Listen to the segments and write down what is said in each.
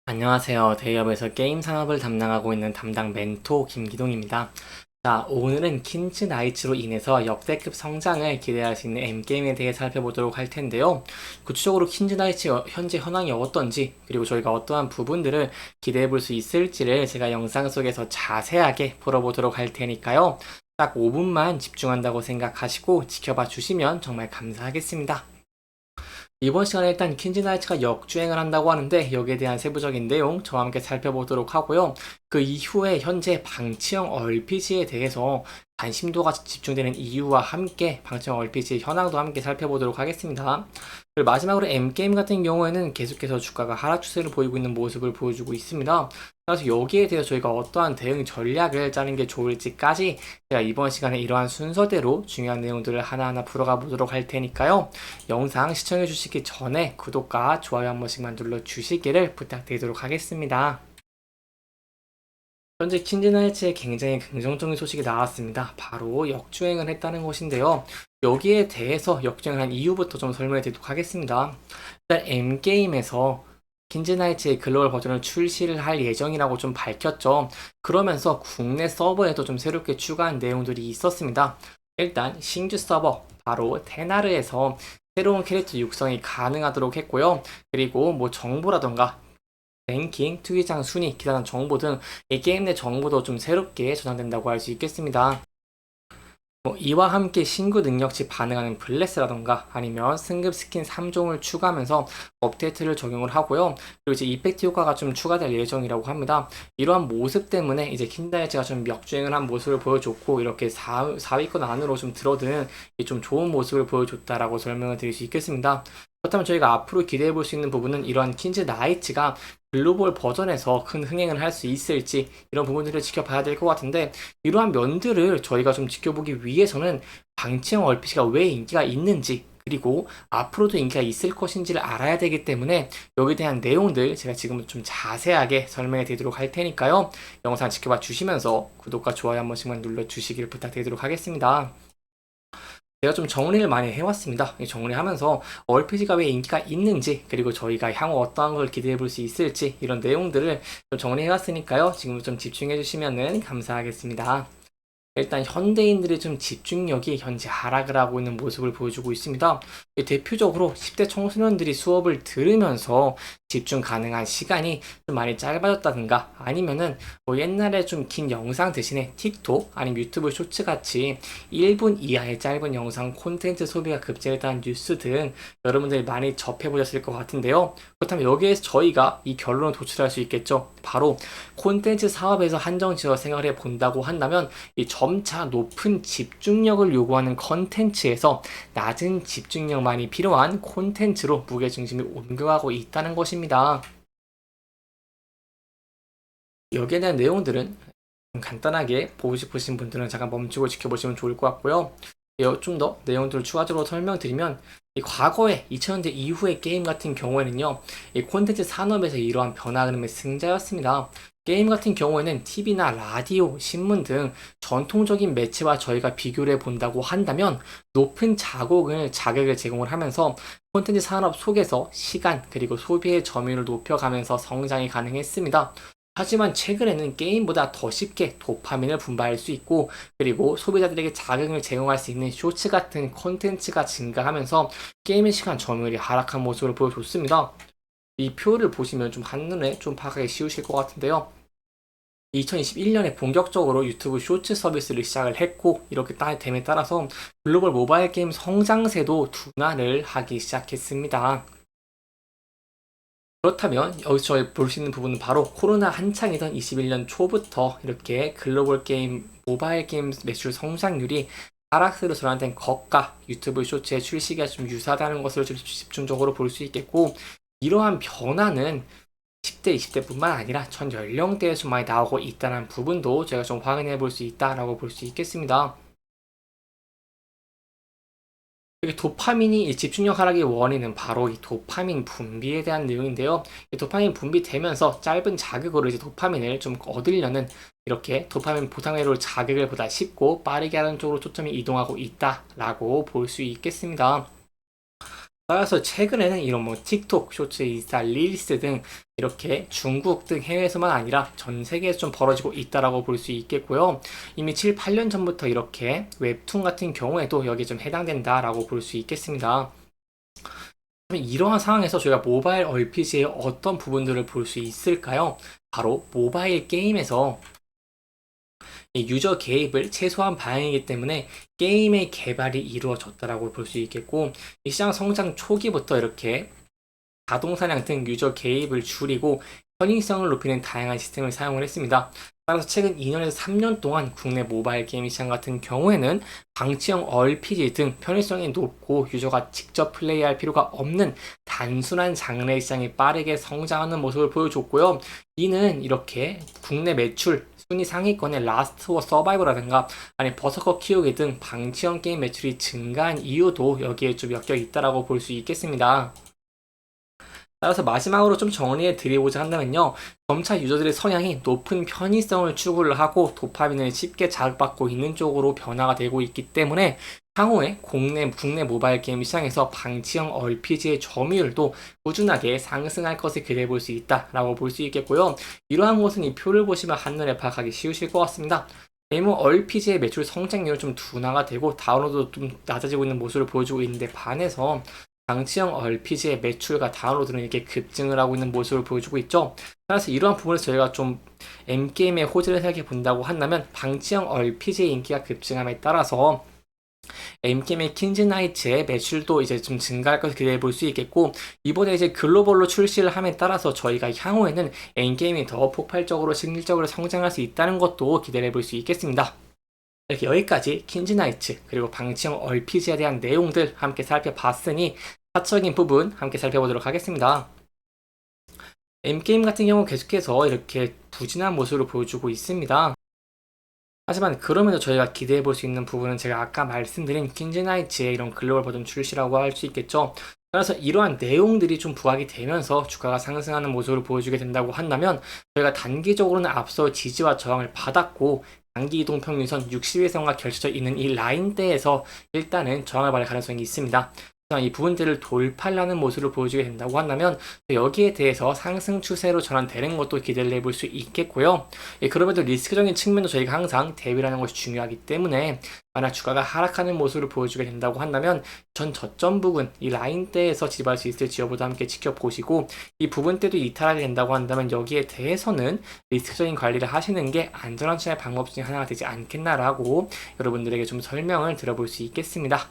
안녕하세요. 대기업에서 게임 산업을 담당하고 있는 담당 멘토 김기동입니다. 자, 오늘은 킨즈 나이츠로 인해서 역대급 성장을 기대할 수 있는 M게임에 대해 살펴보도록 할 텐데요. 구체적으로 킨즈 나이츠 현재 현황이 어떤지, 그리고 저희가 어떠한 부분들을 기대해 볼 수 있을지를 제가 영상 속에서 자세하게 풀어보도록 할 테니까요. 딱 5분만 집중한다고 생각하시고 지켜봐 주시면 정말 감사하겠습니다. 이번 시간에 일단 퀸즈나이츠가 역주행을 한다고 하는데 여기에 대한 세부적인 내용 저와 함께 살펴보도록 하고요. 그 이후에 현재 방치형 RPG에 대해서 관심도가 집중되는 이유와 함께 방치형 RPG 현황도 함께 살펴보도록 하겠습니다. 그리고 마지막으로 M게임 같은 경우에는 계속해서 주가가 하락 추세를 보이고 있는 모습을 보여주고 있습니다. 그래서 여기에 대해서 저희가 어떠한 대응 전략을 짜는 게 좋을지까지 제가 이번 시간에 이러한 순서대로 중요한 내용들을 하나하나 풀어가 보도록 할 테니까요. 영상 시청해 주시기 전에 구독과 좋아요 한 번씩만 눌러 주시기를 부탁드리도록 하겠습니다. 현재 킨즈나이츠에 굉장히 긍정적인 소식이 나왔습니다. 바로 역주행을 했다는 것인데요. 여기에 대해서 역주행을 한 이유부터 좀 설명해 드리도록 하겠습니다. 일단 M게임에서 킨즈나이츠의 글로벌 버전을 출시를 할 예정이라고 좀 밝혔죠. 그러면서 국내 서버에도 좀 새롭게 추가한 내용들이 있었습니다. 일단 신규 서버 바로 테나르에서 새로운 캐릭터 육성이 가능하도록 했고요. 그리고 뭐 정보라던가 랭킹, 투기장 순위, 기타 정보 등 이 게임 내 정보도 좀 새롭게 저장된다고 할 수 있겠습니다. 이와 함께 신규 능력치 반응하는 블레스라던가 아니면 승급 스킨 3종을 추가하면서 업데이트를 적용을 하고요. 그리고 이제 이펙트 효과가 좀 추가될 예정이라고 합니다. 이러한 모습 때문에 이제 킨다이츠가 좀 역주행을 한 모습을 보여줬고 이렇게 4위권 안으로 좀 들어든 좀 좋은 모습을 보여줬다라고 설명을 드릴 수 있겠습니다. 그렇다면 저희가 앞으로 기대해 볼 수 있는 부분은 이러한 킨즈 나이츠가 글로벌 버전에서 큰 흥행을 할 수 있을지 이런 부분들을 지켜봐야 될 것 같은데 이러한 면들을 저희가 좀 지켜보기 위해서는 방치형 RPG가 왜 인기가 있는지 그리고 앞으로도 인기가 있을 것인지를 알아야 되기 때문에 여기에 대한 내용들 제가 지금 좀 자세하게 설명해 드리도록 할 테니까요. 영상 지켜봐 주시면서 구독과 좋아요 한 번씩만 눌러 주시길 부탁드리도록 하겠습니다. 제가 좀 정리를 많이 해왔습니다. 정리하면서 RPG가 왜 인기가 있는지 그리고 저희가 향후 어떠한 걸 기대해 볼 수 있을지 이런 내용들을 좀 정리해왔으니까요. 지금부터 좀 집중해 주시면 감사하겠습니다. 일단 현대인들의 좀 집중력이 현재 하락을 하고 있는 모습을 보여주고 있습니다. 대표적으로 10대 청소년들이 수업을 들으면서 집중 가능한 시간이 좀 많이 짧아졌다든가 아니면은 뭐 옛날에 좀 긴 영상 대신에 틱톡 아니면 유튜브 쇼츠 같이 1분 이하의 짧은 영상 콘텐츠 소비가 급증했다는 뉴스 등 여러분들이 많이 접해보셨을 것 같은데요. 그렇다면 여기에서 저희가 이 결론을 도출할 수 있겠죠. 바로 콘텐츠 사업에서 한정 지어 생활해 본다고 한다면 이 점차 높은 집중력을 요구하는 컨텐츠에서 낮은 집중력만이 필요한 콘텐츠로 무게중심이 옮겨가고 있다는 것입니다. 여기에 대한 내용들은 간단하게 보고 싶으신 분들은 잠깐 멈추고 지켜보시면 좋을 것 같고요. 좀 더 내용들을 추가적으로 설명드리면 이 과거에 2000년대 이후의 게임 같은 경우에는요, 이 콘텐츠 산업에서 이러한 변화 흐름의 승자였습니다. 게임 같은 경우에는 TV나 라디오, 신문 등 전통적인 매체와 저희가 비교를 해본다고 한다면 높은 자극을 제공을 하면서 콘텐츠 산업 속에서 시간 그리고 소비의 점유율을 높여가면서 성장이 가능했습니다. 하지만 최근에는 게임보다 더 쉽게 도파민을 분발할 수 있고 그리고 소비자들에게 자극을 제공할 수 있는 쇼츠 같은 콘텐츠가 증가하면서 게임의 시간 점유율이 하락한 모습을 보여줬습니다. 이 표를 보시면 좀 한눈에 좀 파악하기 쉬우실 것 같은데요. 2021년에 본격적으로 유튜브 쇼츠 서비스를 시작을 했고 이렇게 됨에 따라서 글로벌 모바일 게임 성장세도 둔화를 하기 시작했습니다. 그렇다면 여기서 저희 볼 수 있는 부분은 바로 코로나 한창이던 21년 초부터 이렇게 글로벌 게임, 모바일 게임 매출 성장률이 하락세로 전환된 것과 유튜브 쇼츠의 출시가 좀 유사하다는 것을 좀 집중적으로 볼 수 있겠고 이러한 변화는 10대, 20대뿐만 아니라 전 연령대에서 많이 나오고 있다는 부분도 제가 좀 확인해 볼 수 있다라고 볼 수 있겠습니다. 이게 도파민이 이 집중력 하락의 원인은 바로 이 도파민 분비에 대한 내용인데요. 이 도파민 분비되면서 짧은 자극으로 이제 도파민을 좀 얻으려는 이렇게 도파민 보상회로 자극을 보다 쉽고 빠르게 하는 쪽으로 초점이 이동하고 있다라고 볼 수 있겠습니다. 따라서 최근에는 이런 뭐 틱톡, 쇼츠, 인스타, 릴스 등 이렇게 중국 등 해외에서만 아니라 전 세계에서 좀 벌어지고 있다라고 볼 수 있겠고요. 이미 7, 8년 전부터 이렇게 웹툰 같은 경우에도 여기에 좀 해당된다라고 볼 수 있겠습니다. 그러면 이러한 상황에서 저희가 모바일 RPG의 어떤 부분들을 볼 수 있을까요? 바로 모바일 게임에서 이 유저 개입을 최소한 방향이기 때문에 게임의 개발이 이루어졌다라고 볼 수 있겠고, 이 시장 성장 초기부터 이렇게 자동 사냥 등 유저 개입을 줄이고 편의성을 높이는 다양한 시스템을 사용을 했습니다. 따라서 최근 2년에서 3년 동안 국내 모바일 게임 시장 같은 경우에는 방치형 RPG 등 편의성이 높고 유저가 직접 플레이할 필요가 없는 단순한 장르의 시장이 빠르게 성장하는 모습을 보여줬고요. 이는 이렇게 국내 매출 순위 상위권의 라스트 워 서바이벌라든가 아니 버서커 키우기 등 방치형 게임 매출이 증가한 이유도 여기에 좀 엮여 있다라고 볼 수 있겠습니다. 따라서 마지막으로 좀 정리해 드리고자 한다면요. 점차 유저들의 성향이 높은 편의성을 추구를 하고 도파민을 쉽게 자극받고 있는 쪽으로 변화가 되고 있기 때문에 향후에 국내 모바일 게임 시장에서 방치형 RPG의 점유율도 꾸준하게 상승할 것을 기대해 볼 수 있다라고 볼 수 있겠고요. 이러한 것은 이 표를 보시면 한눈에 파악하기 쉬우실 것 같습니다. MMORPG의 매출 성장률은 좀 둔화가 되고 다운로드도 좀 낮아지고 있는 모습을 보여주고 있는데 반해서 방치형 RPG의 매출과 다운로드는 이렇게 급증을 하고 있는 모습을 보여주고 있죠. 따라서 이러한 부분에서 저희가 좀 M게임의 호재를 생각해 본다고 한다면 방치형 RPG의 인기가 급증함에 따라서 M게임의 킨즈나이츠의 매출도 이제 좀 증가할 것을 기대해 볼 수 있겠고, 이번에 이제 글로벌로 출시를 함에 따라서 저희가 향후에는 M게임이 더 폭발적으로 실질적으로 성장할 수 있다는 것도 기대해 볼 수 있겠습니다. 이렇게 여기까지 킨즈나이츠 그리고 방치형 RPG에 대한 내용들 함께 살펴봤으니 사적인 부분 함께 살펴보도록 하겠습니다. M게임 같은 경우 계속해서 이렇게 부진한 모습을 보여주고 있습니다. 하지만 그럼에도 저희가 기대해 볼 수 있는 부분은 제가 아까 말씀드린 킨즈나이츠의 이런 글로벌 버전 출시라고 할 수 있겠죠. 따라서 이러한 내용들이 좀 부각이 되면서 주가가 상승하는 모습을 보여주게 된다고 한다면 저희가 단기적으로는 앞서 지지와 저항을 받았고 단기 이동 평균선 60일선과 겹쳐져 있는 이 라인대에서 일단은 저항을 받을 가능성이 있습니다. 이 부분들을 돌파하는 모습을 보여주게 된다고 한다면 여기에 대해서 상승 추세로 전환되는 것도 기대를 해볼 수 있겠고요. 그럼에도 리스크적인 측면도 저희가 항상 대비하는 것이 중요하기 때문에 만약 주가가 하락하는 모습을 보여주게 된다고 한다면 전 저점 부분 이 라인대에서 지지할 수 있을지 여부도 함께 지켜보시고 이 부분대도 이탈하게 된다고 한다면 여기에 대해서는 리스크적인 관리를 하시는 게 안전한 투자의 방법 중에 하나가 되지 않겠나라고 여러분들에게 좀 설명을 드려볼 수 있겠습니다.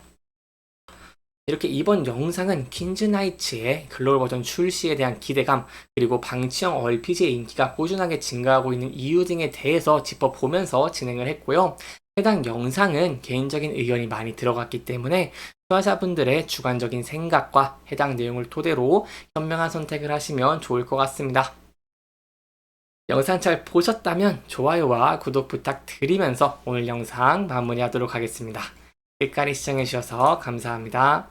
이렇게 이번 영상은 퀸즈나이츠의 글로벌 버전 출시에 대한 기대감 그리고 방치형 RPG의 인기가 꾸준하게 증가하고 있는 이유 등에 대해서 짚어보면서 진행을 했고요. 해당 영상은 개인적인 의견이 많이 들어갔기 때문에 투자자분들의 주관적인 생각과 해당 내용을 토대로 현명한 선택을 하시면 좋을 것 같습니다. 영상 잘 보셨다면 좋아요와 구독 부탁드리면서 오늘 영상 마무리하도록 하겠습니다. 끝까지 시청해주셔서 감사합니다.